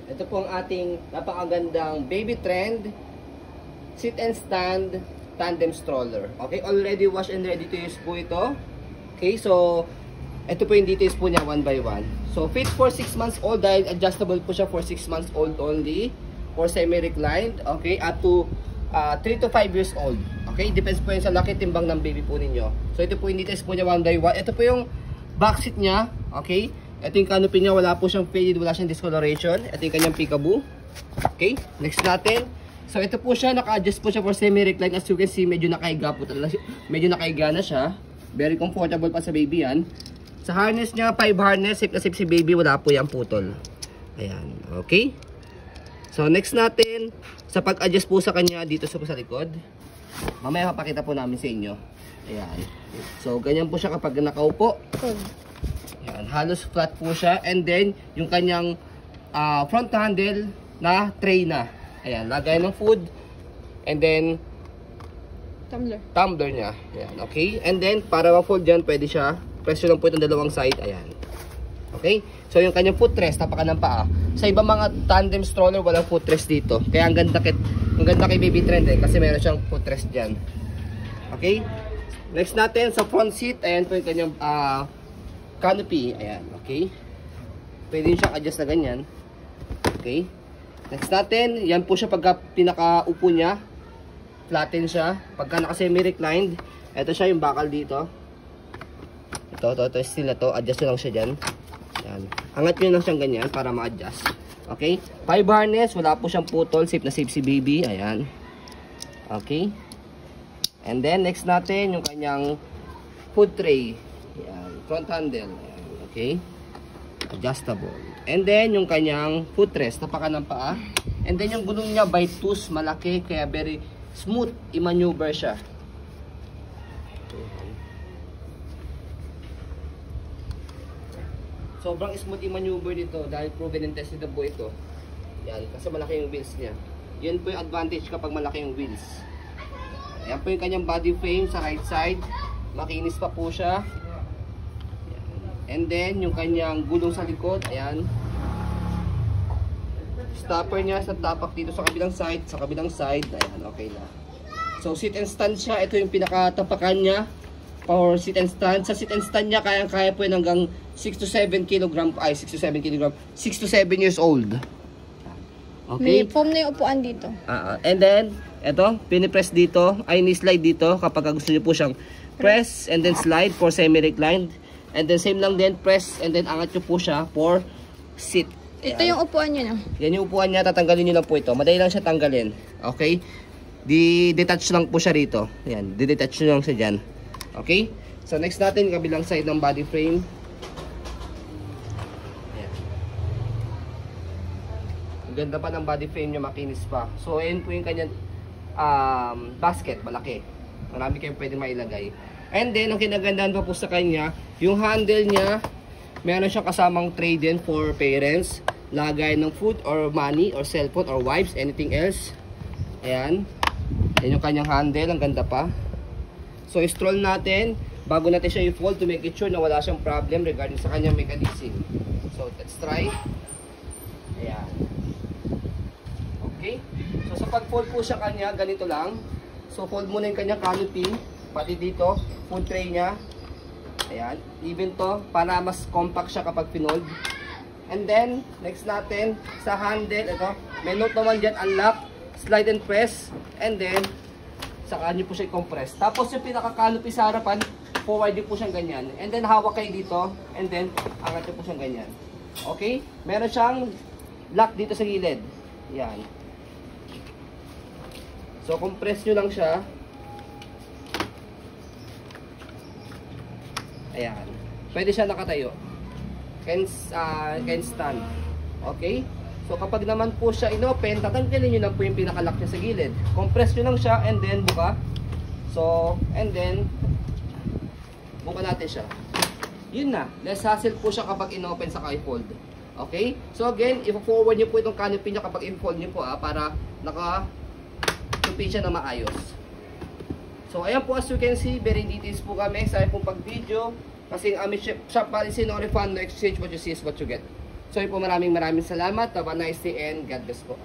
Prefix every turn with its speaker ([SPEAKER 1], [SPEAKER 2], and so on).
[SPEAKER 1] Ito po ang ating napakagandang baby trend sit and stand tandem stroller. Okay, already wash and ready to use po ito. Okay, so ito po yung details po niya one by one. So fit for 6 months old dahil adjustable po siya for 6 months old only. For semi-reclined, okay, up to 3 to 5 years old. Okay, depends po yun sa laki timbang ng baby po ninyo. So ito po yung details po niya one by one. Ito po yung back seat niya, okay. Ito yung canopy niya, wala po siyang faded, wala siyang discoloration. Ito yung kanyang peekaboo. Okay, next natin. So ito po siya, naka-adjust po siya for semi-recline. As you can see, medyo nakahiga po talaga. Medyo nakahiga na siya. Very comfortable pa sa baby yan. Sa harness niya, 5 harness. Safe na safe si baby, wala po yung putol. Ayan, okay. So next natin, sa pag-adjust po sa kanya dito sa likod. Mamaya papakita po namin sa inyo. Ayan. So ganyan po siya kapag nakaupo. Ayan, halos flat po siya. And then, yung kanyang front handle na tray na. Ayan, lagay ng food. And then, tumbler niya. Ayan, okay. And then, para ma-fold dyan, pwede siya. Presyo lang po itong dalawang side. Ayan. Okay. So, yung kanyang footrest, tapakan ng paa. Sa ibang mga tandem stroller, walang footrest dito. Kaya ang ganda kay baby trend eh. Kasi meron siyang footrest dyan. Okay. Next natin, sa front seat. Ayan po yung kanyang canopy. Ayan. Okay. Pwede yung siyang adjust na ganyan. Okay. Next natin, yan po siya pagka pinakaupo niya. Flatten siya. Pagka naka-semi-reclined, ito siya yung bakal dito. Ito, still na to. Adjust nyo lang siya dyan. Yan. Angat nyo lang siyang ganyan para ma-adjust. Okay? 5 harness, wala po siyang putol. Safe na safe si baby. Ayan. Okay? And then, next natin, yung kanyang food tray. Ayan. Front handle. Ayan. Okay? Adjustable. And then, yung kanyang footrest. Tapakan ng paa. And then, yung gulong niya by tooth, malaki. Kaya very smooth. I-maneuver siya. Sobrang smooth i-maneuver dito dahil proven and tested na po ito. Yan, kasi malaki yung wheels niya. Yan po yung advantage kapag malaki yung wheels. Yan po yung kanyang body frame sa right side. Makinis pa po siya. Yan. And then, yung kanyang gulong sa likod. Ayan. Stopper niya sa tapak dito sa kabilang side. Sa kabilang side. Ayan, okay na. So, sit and stand siya. Ito yung pinakatapakan niya. For sit and stand. Sa sit and stand niya, kaya po yun hanggang 6 to 7 kg. Ay, 6 to 7 kg. 6 to 7 years old. Okay?
[SPEAKER 2] May foam na yung upuan dito.
[SPEAKER 1] And then, eto, pinipress dito. Ay, ni-slide dito kapag gusto niyo po siyang press and then slide for semi-reclined. And then, same lang din, press and then angat nyo po siya for sit.
[SPEAKER 2] Ito yung upuan niya, no?
[SPEAKER 1] Yan yung upuan niya. Tatanggalin nyo lang po ito. Madali lang siya tanggalin. Okay? Detach lang po siya rito. Yan. Detach nyo lang siya dyan. Okay? So, next natin, kabilang side ng body frame. Ayan. Ang ganda pa ng body frame niya, makinis pa. So, ayan po yung kanyang basket, malaki. Marami kayong pwede mailagay. And then, ang kinagandaan pa po sa kanya, yung handle niya, meron siyang kasamang tray din for parents. Lagay ng food or money or cellphone or wipes, anything else. Ayan. Ayan yung kanyang handle, ang ganda pa. So, stroll natin, bago natin siya i-fold to make it sure na wala siyang problem regarding sa kanyang mechanism. So, let's try. Ayan. Okay. So, sa pag-fold po siya kanya, ganito lang. So, fold muna yung kanyang canopy, pati dito, food tray niya. Ayan. Even to, para mas compact siya kapag pinold. And then, next natin, sa handle, ito, may note naman dyan, unlock, slide and press, and then, saka nyo po siya i-compress. Tapos yung pinaka-canopy sa harapan, forward din po siyang ganyan. And then hawak kayo dito, and then angat nyo po siyang ganyan. Okay? Meron siyang lock dito sa gilid. Yan. So, compress nyo lang siya. Ayan. Pwede siya nakatayo. Can stand. Okay? So, kapag naman po siya inopen, tatanggalin nyo lang po yung pinakalock niya sa gilid. Compress nyo lang siya and then buka. So, and then, buka natin siya. Yun na. Less hassle po siya kapag inopen sa i-fold. Okay? So, again, i-forward nyo po itong canopy niya kapag i-fold nyo po para naka-tupi siya na maayos. So, ayan po as you can see, very details po kami sa pong pag-video. Kasi ang aming shop policy, no refund, no exchange, what you see is what you get. So yun po, maraming salamat. Have a nice day and God bless po.